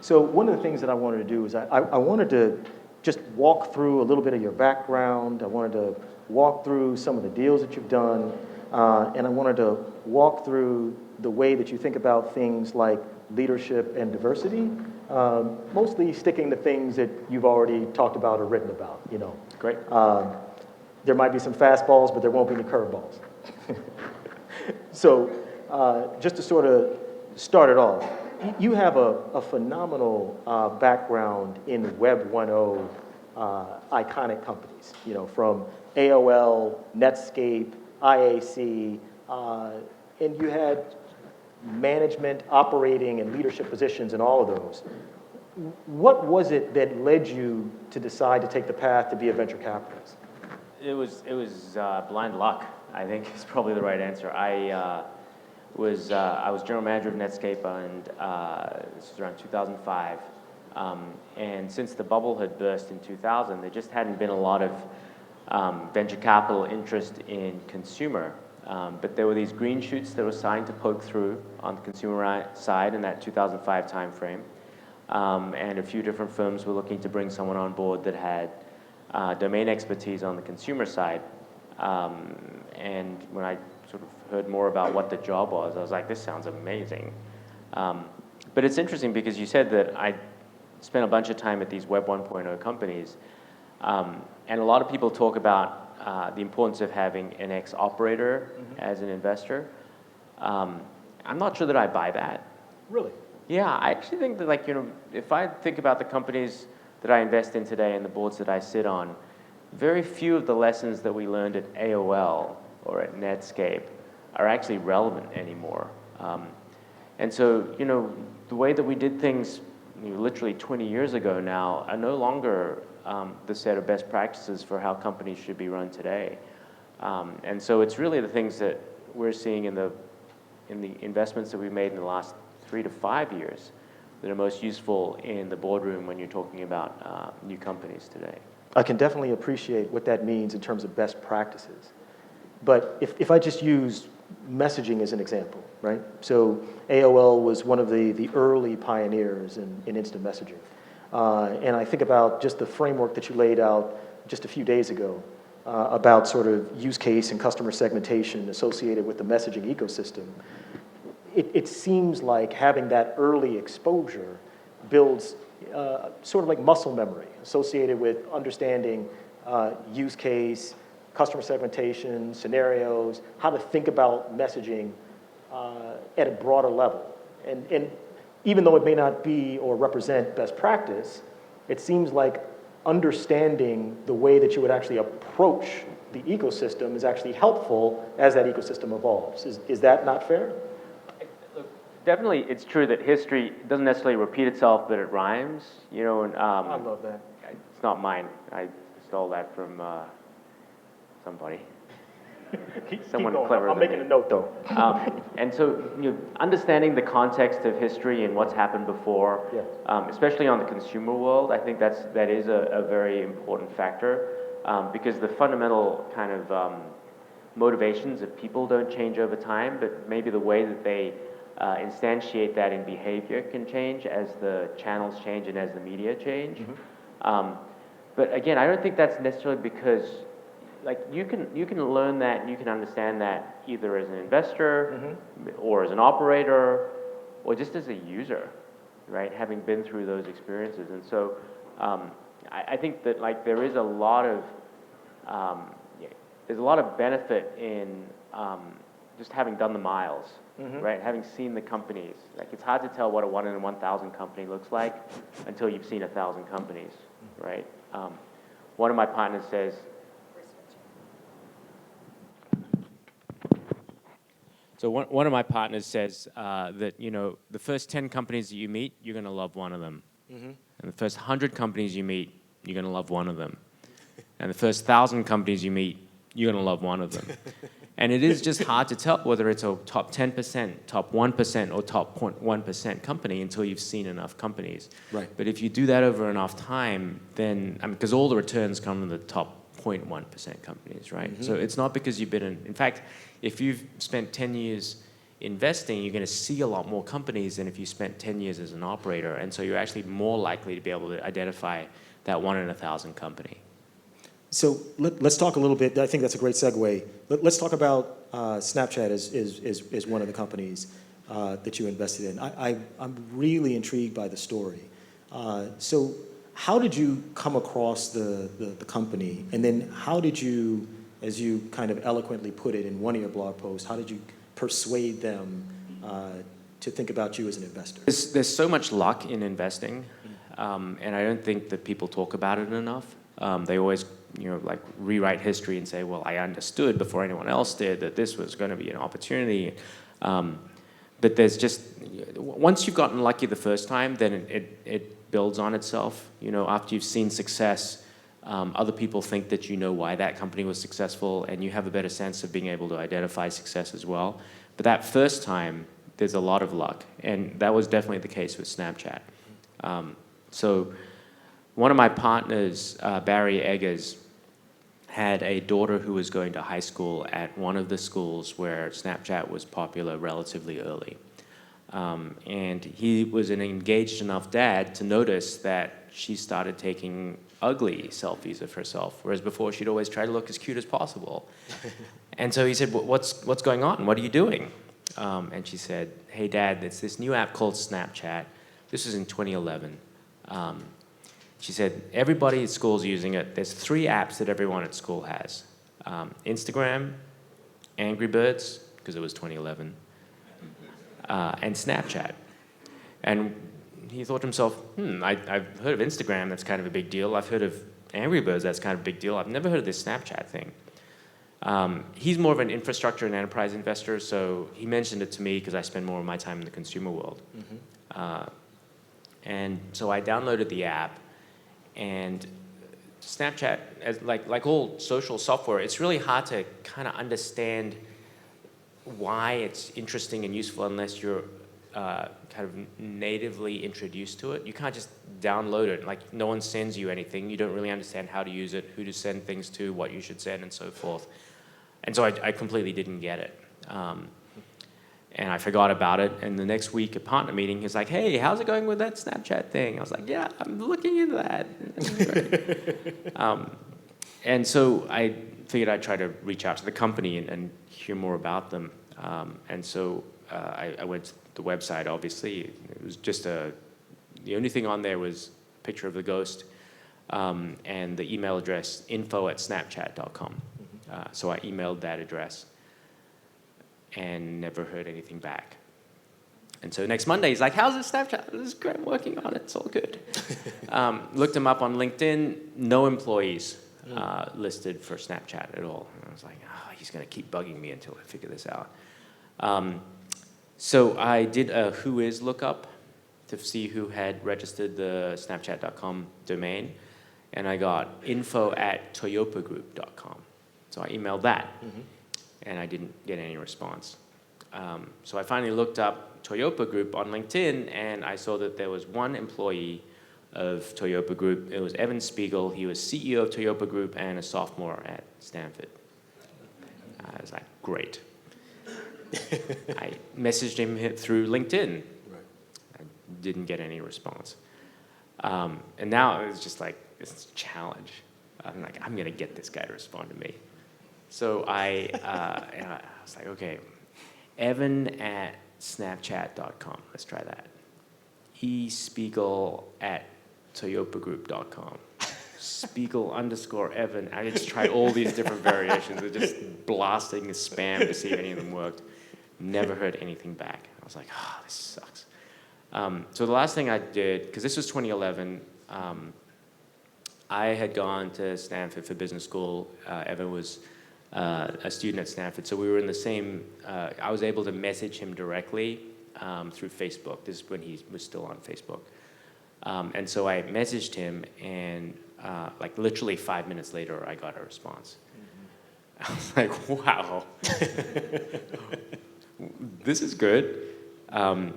So one of the things that I wanted to do is I wanted to just walk through a little bit of your background. I wanted to walk through some of the deals that you've done, and I wanted to walk through the way that you think about things like leadership and diversity, mostly sticking to things that you've already talked about or written about, you know. Great. There might be some fastballs, but there won't be any curveballs. So just to sort of start it off, you have a phenomenal background in Web 1.0 iconic companies, you know, from AOL, Netscape, IAC, and you had management, operating, and leadership positions in all of those. What was it that led you to decide to take the path to be a venture capitalist? It was blind luck, I think is probably the right answer. I was general manager of Netscape, and this was around 2005. And since the bubble had burst in 2000, there just hadn't been a lot of venture capital interest in consumer. But there were these green shoots that were starting to poke through on the consumer side in that 2005 timeframe. And a few different firms were looking to bring someone on board that had domain expertise on the consumer side. And when I sort of heard more about what the job was, I was like, this sounds amazing. But it's interesting because you said that I spent a bunch of time at these Web 1.0 companies. And a lot of people talk about the importance of having an ex-operator as an investor. I'm not sure that I buy that. Really? Yeah, I actually think that, like, you know, if I think about the companies that I invest in today and the boards that I sit on, very few of the lessons that we learned at AOL or at Netscape are actually relevant anymore. And so, you know, the way that we did things, you know, literally 20 years ago now are no longer the set of best practices for how companies should be run today. And so it's really the things that we're seeing in the investments that we've made in the last 3 to 5 years that are most useful in the boardroom when you're talking about new companies today. I can definitely appreciate what that means in terms of best practices. But if I just use messaging as an example, right? So AOL was one of the early pioneers in instant messaging. And I think about just the framework that you laid out just a few days ago about sort of use case and customer segmentation associated with the messaging ecosystem. It seems like having that early exposure builds sort of like muscle memory associated with understanding use case, customer segmentation, scenarios, how to think about messaging at a broader level. And even though it may not be or represent best practice, it seems like understanding the way that you would actually approach the ecosystem is actually helpful as that ecosystem evolves. Is that not fair? Look, definitely it's true that history doesn't necessarily repeat itself, but it rhymes. You know, and, I love that. It's not mine. I stole that from somebody. Someone clever. I'm making a note, though. And so, you know, understanding the context of history and what's happened before, especially on the consumer world, I think that is a very important factor because the fundamental kind of motivations of people don't change over time, but maybe the way that they instantiate that in behavior can change as the channels change and as the media change. But again, I don't think that's necessarily because, like, you can learn that and you can understand that either as an investor or as an operator or just as a user, right? Having been through those experiences. And so I think that, like, there is a lot of benefit in just having done the miles, right? Having seen the companies. Like, it's hard to tell what a 1 in 1,000 company looks like until you've seen 1,000 companies, right? One of my partners says, So one of my partners says that, you know, the first 10 companies that you meet, you're going to love one of them. And the first 100 companies you meet, you're going to love one of them. And the first 1,000 companies you meet, you're going to love one of them. And it is just hard to tell whether it's a top 10%, top 1%, or top 0.1% company until you've seen enough companies. Right. But if you do that over enough time, then, I mean, because all the returns come from the top 0.1% companies, right? So it's not because you've been in fact, if you've spent 10 years investing, you're going to see a lot more companies than if you spent 10 years as an operator. And so you're actually more likely to be able to identify that 1 in 1,000 company. So let's talk a little bit. I think that's a great segue. Let's talk about Snapchat as one of the companies that you invested in. I'm really intrigued by the story. So how did you come across the company? And then how did you, as you kind of eloquently put it in one of your blog posts, how did you persuade them to think about you as an investor? There's so much luck in investing, and I don't think that people talk about it enough. They always, like rewrite history and say, well, I understood before anyone else did that this was going to be an opportunity. But there's just, once you've gotten lucky the first time, then it builds on itself. After you've seen success, other people think that you know why that company was successful, and you have a better sense of being able to identify success as well. But that first time, there's a lot of luck, and that was definitely the case with Snapchat. So one of my partners, Barry Eggers, had a daughter who was going to high school at one of the schools where Snapchat was popular relatively early. And he was an engaged enough dad to notice that she started taking ugly selfies of herself, whereas before she'd always try to look as cute as possible. And so he said, what's going on? What are you doing? And she said, hey, Dad, it's this new app called Snapchat. This was in 2011. She said, everybody at school's using it. There's 3 apps that everyone at school has. Instagram, Angry Birds, because it was 2011, and Snapchat. And he thought to himself, I've heard of Instagram, that's kind of a big deal. I've heard of Angry Birds, that's kind of a big deal. I've never heard of this Snapchat thing. He's more of an infrastructure and enterprise investor, so he mentioned it to me because I spend more of my time in the consumer world. And so I downloaded the app, and Snapchat, as like all social software, it's really hard to kind of understand why it's interesting and useful unless you're kind of natively introduced to it. You can't just download it. Like, no one sends you anything. You don't really understand how to use it, who to send things to, what you should send, and so forth. And so I completely didn't get it. And I forgot about it. And the next week at partner meeting, he's like, hey, how's it going with that Snapchat thing? I was like, yeah, I'm looking into that. And so I figured I'd try to reach out to the company and hear more about them. And so I went to the website, obviously. It was just the only thing on there was a picture of the ghost and the email address, info@snapchat.com. So I emailed that address and never heard anything back. And so next Monday, he's like, how's this Snapchat? This is great, I'm working on it, it's all good. Looked him up on LinkedIn, no employees listed for Snapchat at all. And I was like, he's gonna keep bugging me until I figure this out. So I did a who is lookup to see who had registered the snapchat.com domain, and I got info@toyopagroup.com. So I emailed that. And I didn't get any response. So I finally looked up Toyota Group on LinkedIn, and I saw that there was one employee of Toyota Group. It was Evan Spiegel. He was CEO of Toyota Group and a sophomore at Stanford. I was like, great. I messaged him through LinkedIn. I didn't get any response. And now it's just like this challenge. I'm like, I'm going to get this guy to respond to me. So I was like, okay, Evan@snapchat.com. Let's try that. eSpiegel@toyopagroup.com. Spiegel_Evan. I just tried all these different variations. They're just blasting the spam to see if any of them worked. Never heard anything back. I was like, this sucks. So the last thing I did, because this was 2011, I had gone to Stanford for business school. Evan was a student at Stanford, so we were in the same, I was able to message him directly through Facebook. This is when he was still on Facebook. And so I messaged him, and like literally 5 minutes later, I got a response. I was like, wow, this is good. And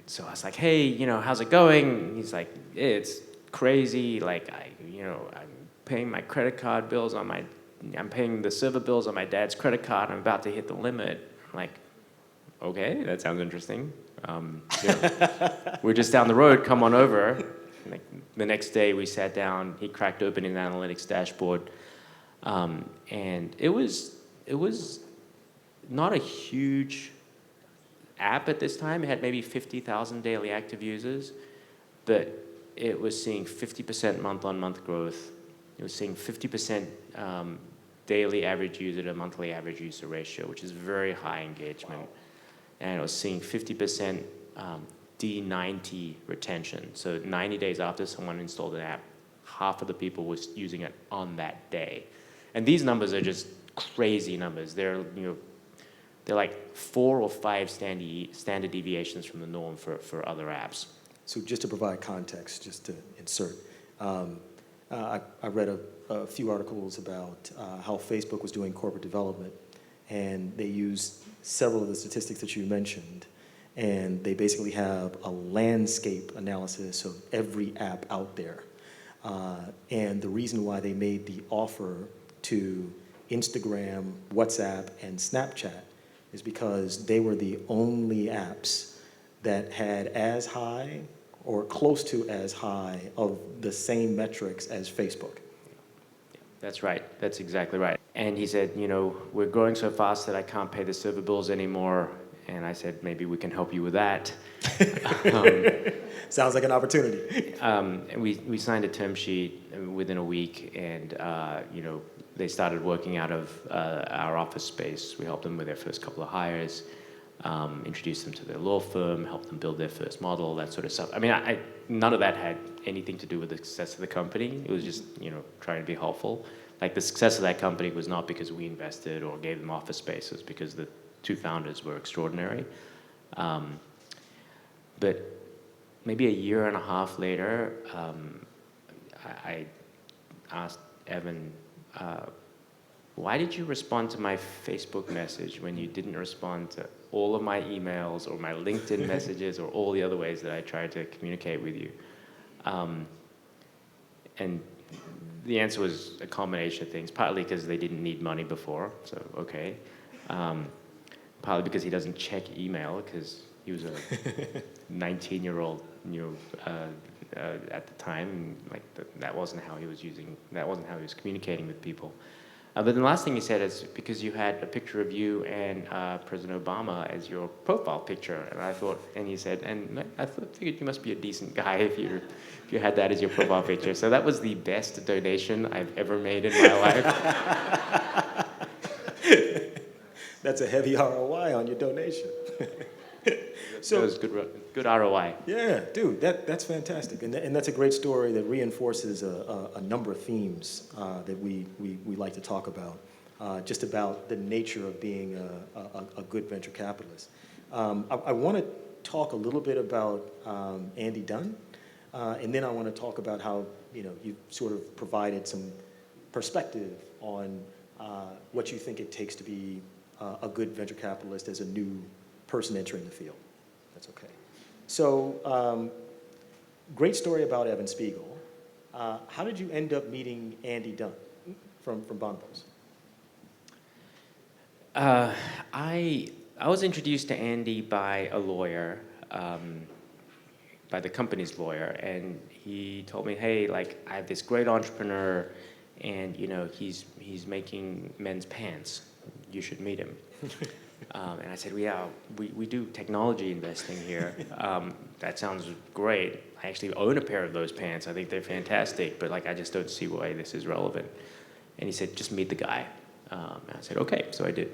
so I was like, hey, how's it going? And he's like, it's crazy. Like, I'm paying my credit card bills I'm paying the server bills on my dad's credit card. I'm about to hit the limit. I'm like, okay, that sounds interesting. You know, we're just down the road, come on over. Like, the next day we sat down, he cracked open an analytics dashboard, and it was not a huge app at this time. It had maybe 50,000 daily active users, but it was seeing 50% month-on-month growth. It was seeing 50% daily average user to monthly average user ratio, which is very high engagement. Wow. And it was seeing 50% D90 retention. So 90 days after someone installed an app, half of the people was using it on that day. And these numbers are just crazy numbers. They're like 4 or 5 standard deviations from the norm for other apps. So just to provide context, just to insert, I read a few articles about how Facebook was doing corporate development, and they used several of the statistics that you mentioned, and they basically have a landscape analysis of every app out there. And the reason why they made the offer to Instagram, WhatsApp, and Snapchat is because they were the only apps that had as high or close to as high of the same metrics as Facebook. That's right. That's exactly right. And he said, we're growing so fast that I can't pay the server bills anymore. And I said, maybe we can help you with that. Sounds like an opportunity. And we signed a term sheet within a week, and they started working out of our office space. We helped them with their first couple of hires, introduced them to their law firm, helped them build their first model, that sort of stuff. I mean, none of that had anything to do with the success of the company. It was just, trying to be helpful. Like, the success of that company was not because we invested or gave them office space. It was because the 2 founders were extraordinary. But maybe a year and a half later, I asked Evan, why did you respond to my Facebook message when you didn't respond to all of my emails or my LinkedIn messages or all the other ways that I tried to communicate with you? And the answer was a combination of things, partly because they didn't need money before, so okay. Partly because he doesn't check email, because he was a 19-year-old, at the time, and that wasn't how he was communicating with people. But the last thing he said is because you had a picture of you and President Obama as your profile picture, and he said, and I figured you must be a decent guy if you had that as your profile picture. So that was the best donation I've ever made in my life. That's a heavy ROI on your donation. So it was good ROI. Yeah, dude, that's fantastic, and that's a great story that reinforces a number of themes that we like to talk about, just about the nature of being a good venture capitalist. I want to talk a little bit about Andy Dunn, and then I want to talk about how you sort of provided some perspective on what you think it takes to be a good venture capitalist as a new person entering the field. That's okay. So, great story about Evan Spiegel. How did you end up meeting Andy Dunn from Bonobos? I was introduced to Andy by a lawyer, by the company's lawyer, and he told me, hey, I have this great entrepreneur, and he's making men's pants. You should meet him. And I said, well, yeah, we do technology investing here. That sounds great. I actually own a pair of those pants. I think they're fantastic, but I just don't see why this is relevant. And he said, just meet the guy. And I said, okay, so I did.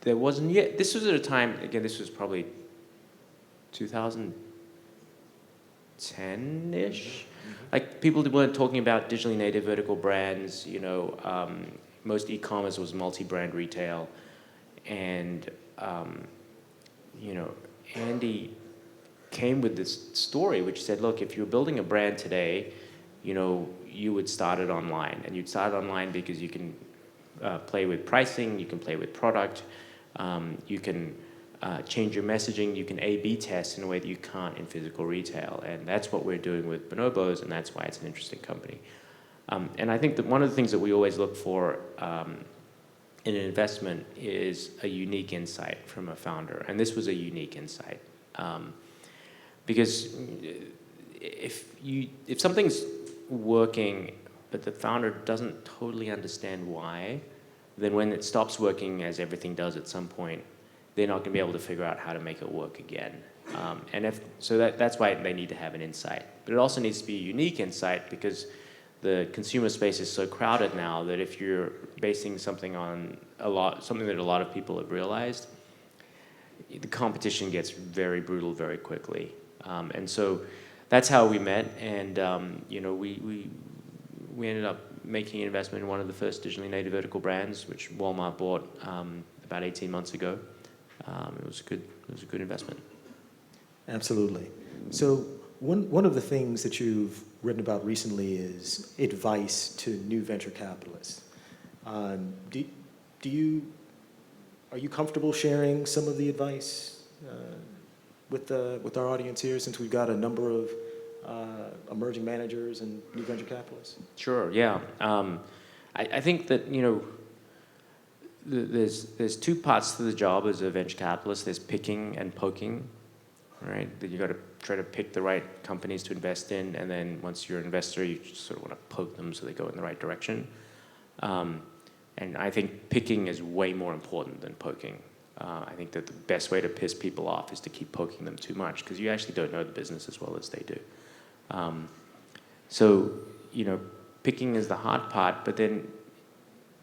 There wasn't yet, this was at a time, again, this was probably 2010-ish. People weren't talking about digitally native vertical brands, most e-commerce was multi-brand retail, and Andy came with this story which said, look, if you're building a brand today, you would start it online, and you'd start it online because you can play with pricing, you can play with product, you can change your messaging, you can A/B test in a way that you can't in physical retail, and that's what we're doing with Bonobos, and that's why it's an interesting company. And I think that one of the things that we always look for in an investment is a unique insight from a founder. And this was a unique insight. Because if something's working, but the founder doesn't totally understand why, then when it stops working, as everything does at some point, they're not going to be able to figure out how to make it work again. That's why they need to have an insight. But it also needs to be a unique insight, because the consumer space is so crowded now that if you're basing something on something that a lot of people have realized, the competition gets very brutal very quickly. And so that's how we met, and we ended up making an investment in one of the first digitally native vertical brands, which Walmart bought about 18 months ago. It was a good investment. Absolutely. So one of the things that you've written about recently is advice to new venture capitalists. Are you comfortable sharing some of the advice with our audience here, since we've got a number of emerging managers and new venture capitalists? Sure. Yeah. I think that there's two parts to the job as a venture capitalist. There's picking and poking, right? That you got to try to pick the right companies to invest in, and then once you're an investor, you just sort of want to poke them so they go in the right direction. And I think picking is way more important than poking. I think that the best way to piss people off is to keep poking them too much, because you actually don't know the business as well as they do. So picking is the hard part, but then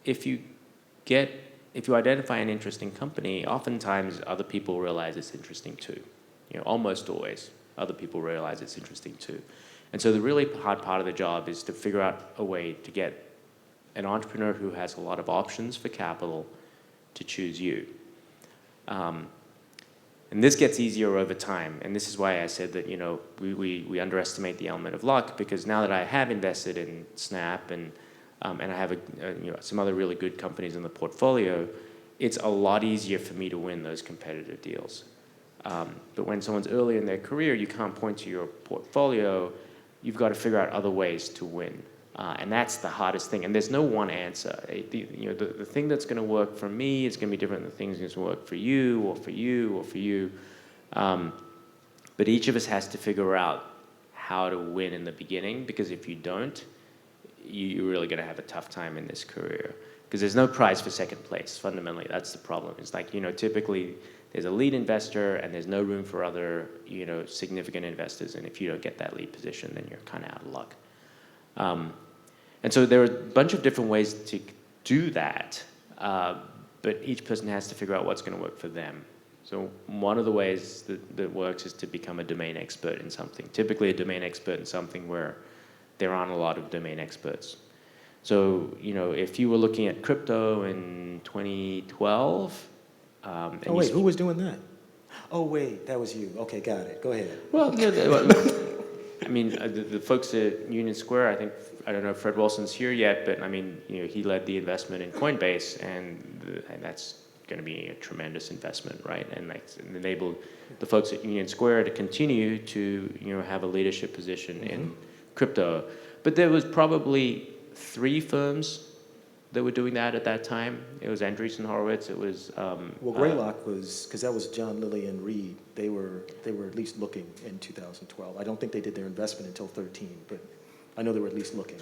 if you identify an interesting company, oftentimes other people realize it's interesting too. Almost always, other people realize it's interesting too. And so the really hard part of the job is to figure out a way to get an entrepreneur who has a lot of options for capital to choose you. And this gets easier over time, and this is why I said that we underestimate the element of luck, because now that I have invested in Snap and I have some other really good companies in the portfolio, it's a lot easier for me to win those competitive deals. But when someone's early in their career, you can't point to your portfolio. You've got to figure out other ways to win. And that's the hardest thing. And there's no one answer. The thing that's going to work for me is going to be different than the things that's going to work for you or for you or for you. But each of us has to figure out how to win in the beginning, because if you don't, you're really going to have a tough time in this career. Because there's no prize for second place, fundamentally. That's the problem. It's like, typically there's a lead investor and there's no room for other, significant investors. And if you don't get that lead position, then you're kind of out of luck. And so there are a bunch of different ways to do that, but each person has to figure out what's going to work for them. So one of the ways that works is to become a domain expert in something, typically a domain expert in something where there aren't a lot of domain experts. So, if you were looking at crypto in 2012... who was doing that? Oh, wait, that was you. Okay, got it. Go ahead. Well, the folks at Union Square, I don't know if Fred Wilson's here yet, but he led the investment in Coinbase, and that's going to be a tremendous investment, right? And that's enabled the folks at Union Square to continue to, have a leadership position in crypto. But there was probably 3 firms that were doing that at that time. It was Andreessen Horowitz. It was Greylock was, because that was John Lilly and Reed. They were at least looking in 2012. I don't think they did their investment until 2013, but I know they were at least looking.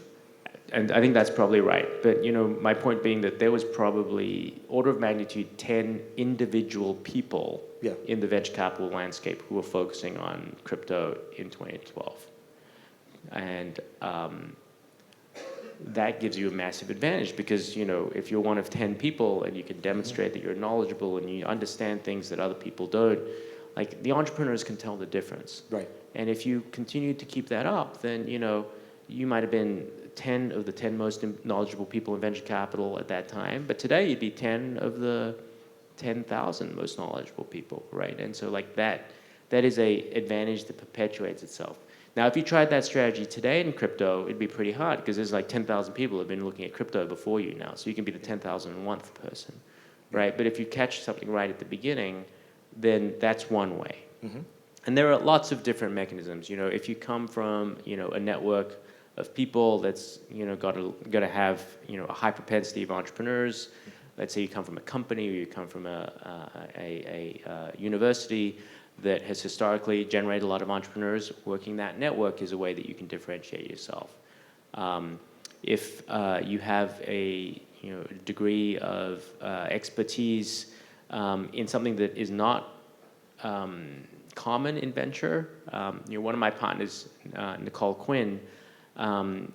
And I think that's probably right. But my point being that there was probably order of magnitude 10 individual people in the venture capital landscape who were focusing on crypto in 2012, and that gives you a massive advantage, because if you're one of 10 people and you can demonstrate that you're knowledgeable and you understand things that other people don't, like, the entrepreneurs can tell the difference. Right. And if you continue to keep that up, then you might have been 10 of the 10 most knowledgeable people in venture capital at that time, but today you'd be 10 of the 10,000 most knowledgeable people, right? And so that is a advantage that perpetuates itself. Now, if you tried that strategy today in crypto, it'd be pretty hard, because there's like 10,000 people who have been looking at crypto before you now, so you can be the 10,001th person, right? But if you catch something right at the beginning, then that's one way. Mm-hmm. And there are lots of different mechanisms. If you come from a network of people that's got to have a high propensity of entrepreneurs, let's say you come from a company or you come from a university that has historically generated a lot of entrepreneurs, working that network is a way that you can differentiate yourself. If you have a degree of expertise in something that is not common in venture, one of my partners, Nicole Quinn,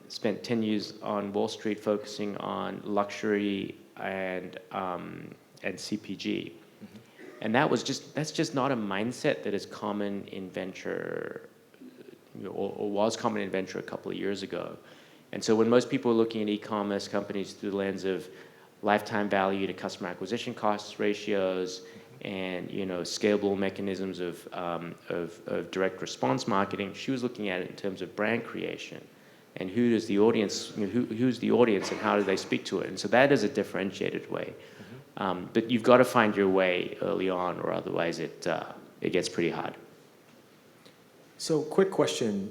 spent 10 years on Wall Street focusing on luxury and CPG. And that's just not a mindset that is common in venture, or was common in venture a couple of years ago. And so when most people are looking at e-commerce companies through the lens of lifetime value to customer acquisition costs ratios and scalable mechanisms of direct response marketing, she was looking at it in terms of brand creation and who's the audience and how do they speak to it. And so that is a differentiated way. But you've got to find your way early on, or otherwise it gets pretty hard. So, quick question.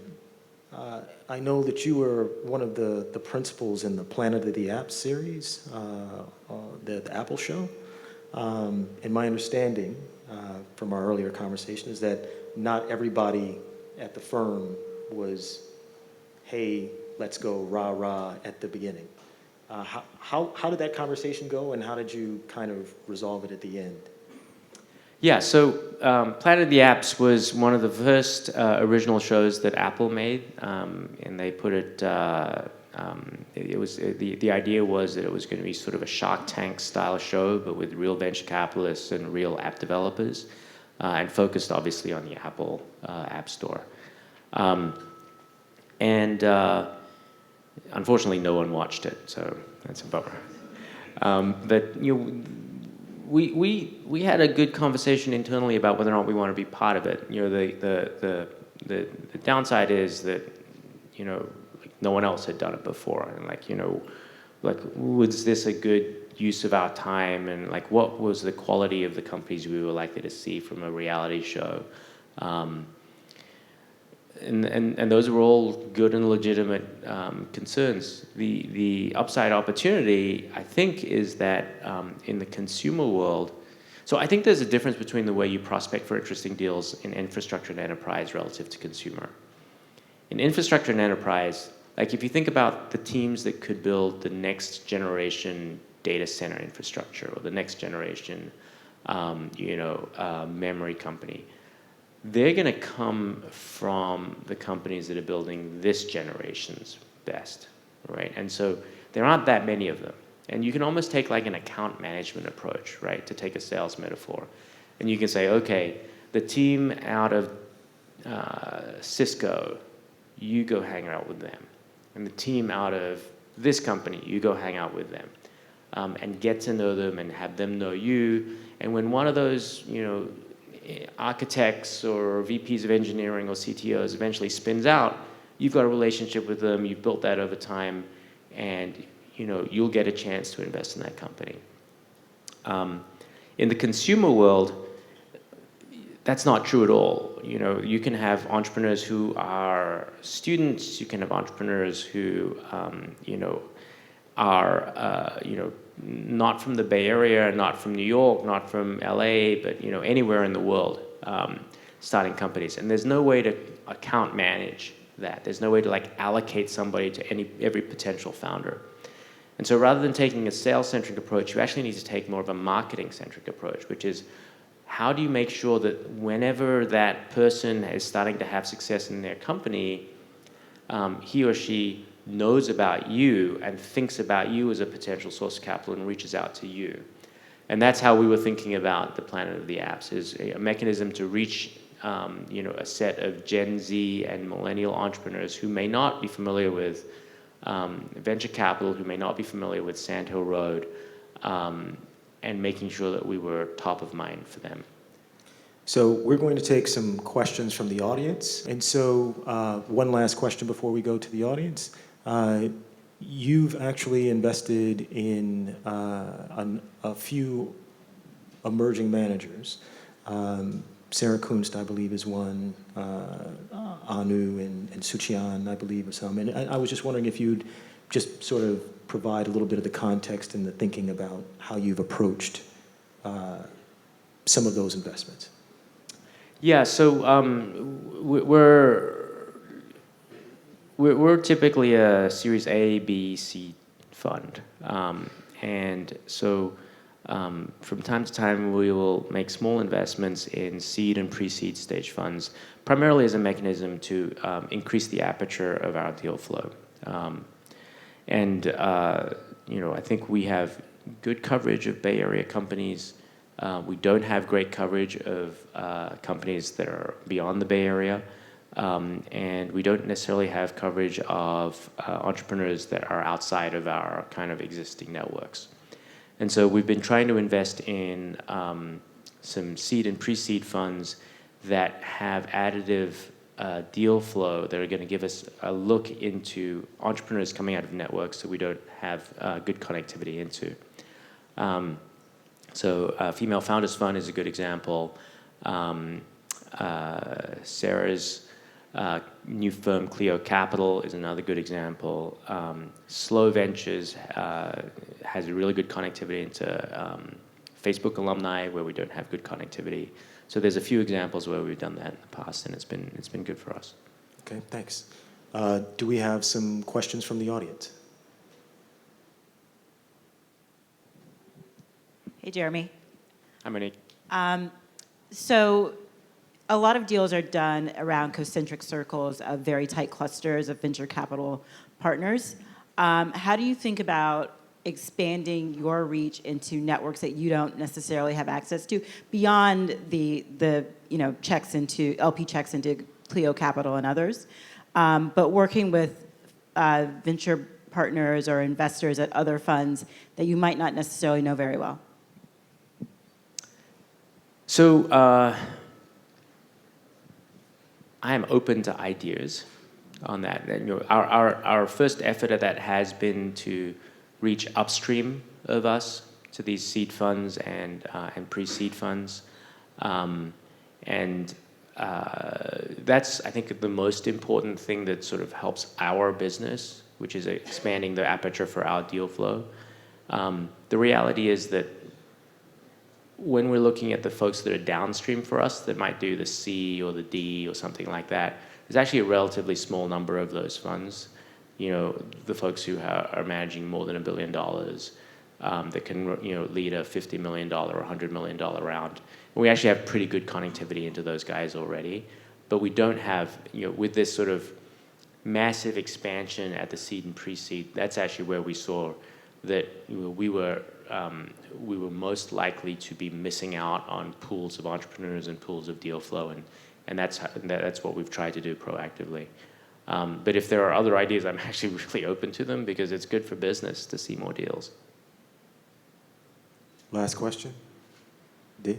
I know that you were one of the principals in the Planet of the Apps series, the Apple show. And my understanding from our earlier conversation is that not everybody at the firm was, hey, let's go rah-rah at the beginning. How did that conversation go, and how did you kind of resolve it at the end? Yeah, so Planet of the Apps was one of the first original shows that Apple made, and they put it. The idea was that it was going to be sort of a Shark Tank style show, but with real venture capitalists and real app developers, and focused obviously on the Apple App Store. And unfortunately, no one watched it, so that's a bummer. But we had a good conversation internally about whether or not we want to be part of it. The downside is that no one else had done it before, and was this a good use of our time, and what was the quality of the companies we were likely to see from a reality show. And those were all good and legitimate concerns. The upside opportunity, I think, is that in the consumer world, so I think there's a difference between the way you prospect for interesting deals in infrastructure and enterprise relative to consumer. In infrastructure and enterprise, if you think about the teams that could build the next generation data center infrastructure or the next generation, memory company, they're going to come from the companies that are building this generation's best, right? And so there aren't that many of them. And you can almost take an account management approach, right, to take a sales metaphor. And you can say, okay, the team out of Cisco, you go hang out with them. And the team out of this company, you go hang out with them. And get to know them and have them know you. And when one of those, architects or VPs of engineering or CTOs eventually spins out, you've got a relationship with them, you've built that over time, and you'll get a chance to invest in that company. In the consumer world, that's not true at all. You can have entrepreneurs who are students, you can have entrepreneurs who are not from the Bay Area, not from New York, not from LA, but anywhere in the world, starting companies. And there's no way to account manage that. There's no way to allocate somebody to every potential founder. And so rather than taking a sales-centric approach, you actually need to take more of a marketing-centric approach, which is how do you make sure that whenever that person is starting to have success in their company, he or she knows about you and thinks about you as a potential source of capital and reaches out to you. And that's how we were thinking about the Planet of the Apps, is a mechanism to reach a set of Gen Z and millennial entrepreneurs who may not be familiar with venture capital, who may not be familiar with Sand Hill Road, and making sure that we were top of mind for them. So we're going to take some questions from the audience. And so one last question before we go to the audience. You've actually invested in a few emerging managers. Sarah Kunst, I believe, is one. Anu and Suchian, I believe, are some. And I was just wondering if you'd just sort of provide a little bit of the context and the thinking about how you've approached some of those investments. Yeah, so we're typically a Series A, B, C fund, and so from time to time we will make small investments in seed and pre-seed stage funds, primarily as a mechanism to increase the aperture of our deal flow. I think we have good coverage of Bay Area companies. We don't have great coverage of companies that are beyond the Bay Area. And we don't necessarily have coverage of entrepreneurs that are outside of our kind of existing networks. And so we've been trying to invest in some seed and pre-seed funds that have additive deal flow that are going to give us a look into entrepreneurs coming out of networks that we don't have good connectivity into. Female Founders Fund is a good example. Sarah's new firm, Liew Capital, is another good example. Slow Ventures has a really good connectivity into Facebook alumni where we don't have good connectivity. So there's a few examples where we've done that in the past, and it's been good for us. Okay, thanks. Do we have some questions from the audience? Hey, Jeremy. Hi, Monique. So a lot of deals are done around concentric circles of very tight clusters of venture capital partners. How do you think about expanding your reach into networks that you don't necessarily have access to beyond the checks into LP checks into Liew Capital and others, but working with venture partners or investors at other funds that you might not necessarily know very well? So I am open to ideas on that. And, our first effort at that has been to reach upstream of us to these seed funds and pre-seed funds, that's, I think, the most important thing that sort of helps our business, which is expanding the aperture for our deal flow. The reality is that when we're looking at the folks that are downstream for us that might do the C or the D or something like that, there's actually a relatively small number of those funds. The folks who are managing more than $1 billion that can lead a $50 million or $100 million round. And we actually have pretty good connectivity into those guys already, but we don't have, with this sort of massive expansion at the seed and pre-seed, that's actually where we saw that we were most likely to be missing out on pools of entrepreneurs and pools of deal flow, and that's what we've tried to do proactively. But if there are other ideas, I'm actually really open to them because it's good for business to see more deals. Last question. D?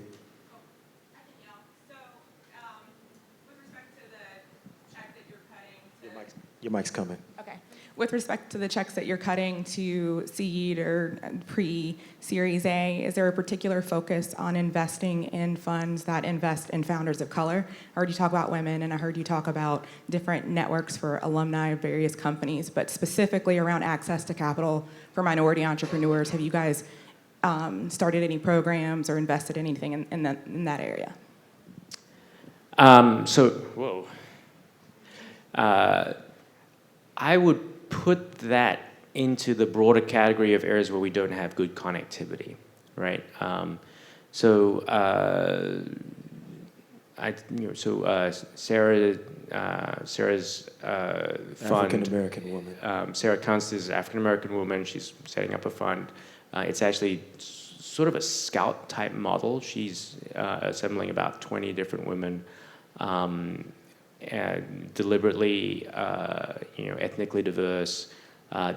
Your mic's coming. Okay. With respect to the checks that you're cutting to seed or pre-Series A, is there a particular focus on investing in funds that invest in founders of color? I heard you talk about women, and I heard you talk about different networks for alumni of various companies, but specifically around access to capital for minority entrepreneurs, have you guys started any programs or invested anything in that area? I would put that into the broader category of areas where we don't have good connectivity, right? Sarah's fund. African-American woman. Sarah Kunst is an African-American woman. She's setting up a fund. It's actually sort of a scout-type model. She's assembling about 20 different women, deliberately, ethnically diverse,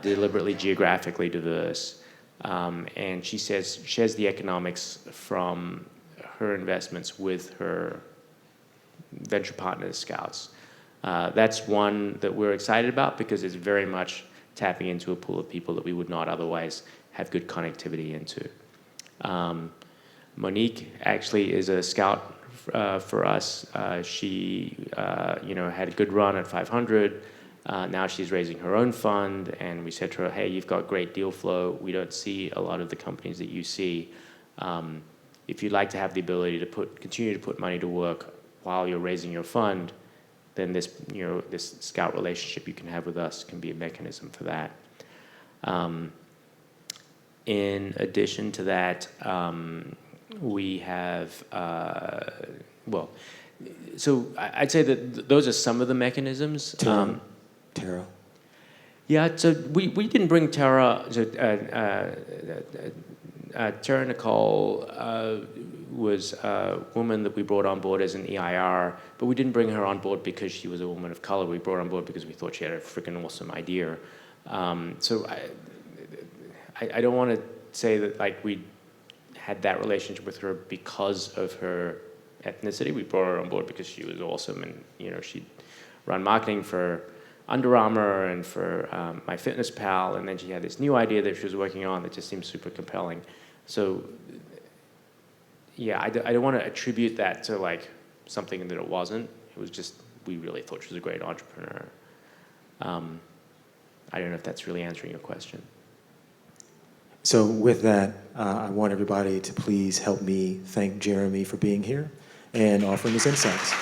deliberately geographically diverse, and she shares the economics from her investments with her venture partners, scouts. That's one that we're excited about because it's very much tapping into a pool of people that we would not otherwise have good connectivity into. Monique actually is a scout for us. She had a good run at 500, Now she's raising her own fund, and we said to her, hey, you've got great deal flow. We don't see a lot of the companies that you see. If you'd like to have the ability to continue to put money to work while you're raising your fund, then this scout relationship you can have with us can be a mechanism for that. In addition to that, we have, so I'd say that those are some of the mechanisms. Tara. Yeah, so we didn't bring Tara. Tara Nicole was a woman that we brought on board as an EIR, but we didn't bring her on board because she was a woman of color. We brought her on board because we thought she had a freaking awesome idea. So I don't want to say that like we had that relationship with her because of her ethnicity. We brought her on board because she was awesome, and she'd run marketing for Under Armour and for MyFitnessPal, and then she had this new idea that she was working on that just seemed super compelling. So yeah, I don't want to attribute that to like something that it wasn't. It was just we really thought she was a great entrepreneur. I don't know if that's really answering your question. So with that, I want everybody to please help me thank Jeremy for being here and offering his insights.